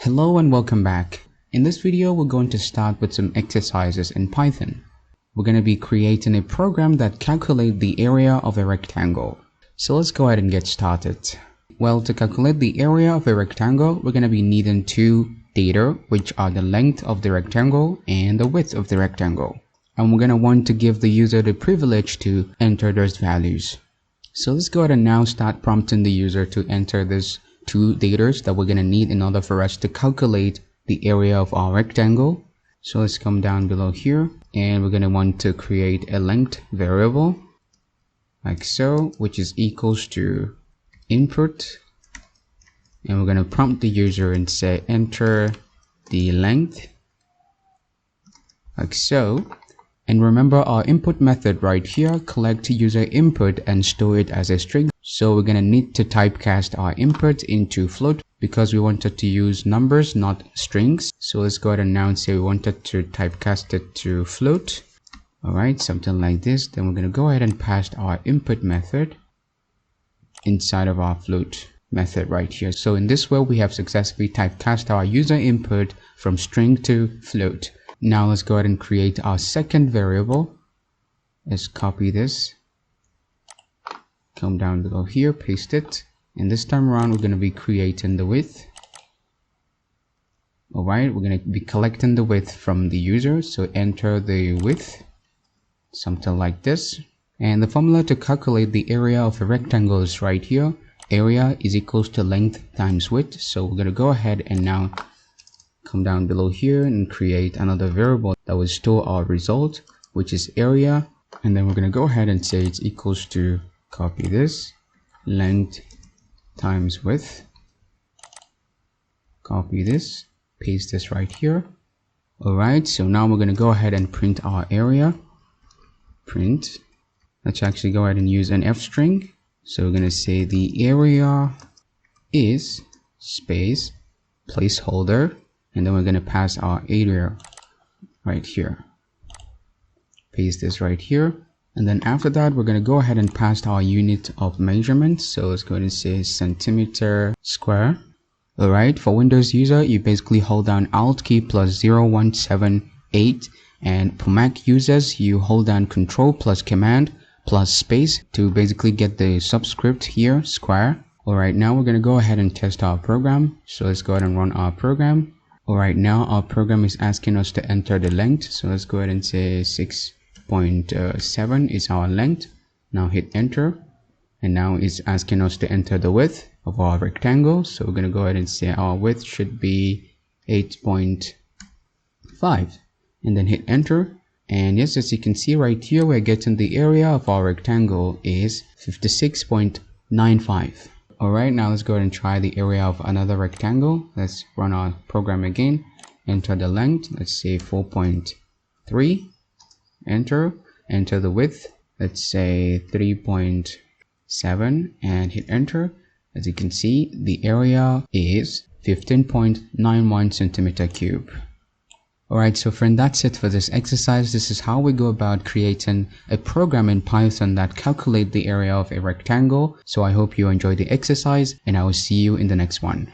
Hello and welcome back. In this video, we're going to start with some exercises in Python. We're going to be creating a program that calculates the area of a rectangle. So let's go ahead and get started. Well, to calculate the area of a rectangle, we're going to be needing two data, which are the length of the rectangle and the width of the rectangle. And we're going to want to give the user the privilege to enter those values. So let's go ahead and now start prompting the user to enter these two data that we're going to need in order for us to calculate the area of our rectangle. So let's come down below here and we're going to want to create a length variable like so, which is equals to input, and we're going to prompt the user and say enter the length like so. And remember, our input method right here collect user input and store it as a string. So we're going to need to typecast our input into float because we wanted to use numbers, not strings. So let's go ahead and now say we wanted to typecast it to float. All right, something like this. Then we're going to go ahead and pass our input method inside of our float method right here. So in this way, we have successfully typecast our user input from string to float. Now let's go ahead and create our second variable. Let's copy this, come down below here, paste it, and this time around we're going to be creating the width. All right, we're going to be collecting the width from the user, so enter the width, something like this. And the formula to calculate the area of a rectangle is right here. Area is equals to length times width. So we're going to go ahead and now come down below here and create another variable that will store our result, which is area. And then we're going to go ahead and say it's equals to, copy this, length times width, copy this, paste this right here. All right, so now we're going to go ahead and print our area. Print. Let's actually go ahead and use an F string. So we're going to say the area is space placeholder, and then we're going to pass our area right here. Paste this right here. And then after that, we're going to go ahead and pass our unit of measurement. So let's go ahead and say centimeter square. All right, for Windows user, you basically hold down Alt key plus 0178. And for Mac users, you hold down Control plus Command plus space to basically get the subscript here, square. All right, now we're going to go ahead and test our program. So let's go ahead and run our program. All right, now our program is asking us to enter the length. So let's go ahead and say 6.7 is our length. Now hit enter. And now it's asking us to enter the width of our rectangle. So we're going to go ahead and say our width should be 8.5. And then hit enter. And yes, as you can see right here, we're getting the area of our rectangle is 56.95. all right, now let's go ahead and try the area of another rectangle. Let's run our program again, enter the length, let's say 4.3, enter the width, let's say 3.7, and hit enter. As you can see, the area is 15.91 centimeter cube. Alright, so friend, that's it for this exercise. This is how we go about creating a program in Python that calculates the area of a rectangle. So I hope you enjoyed the exercise, and I will see you in the next one.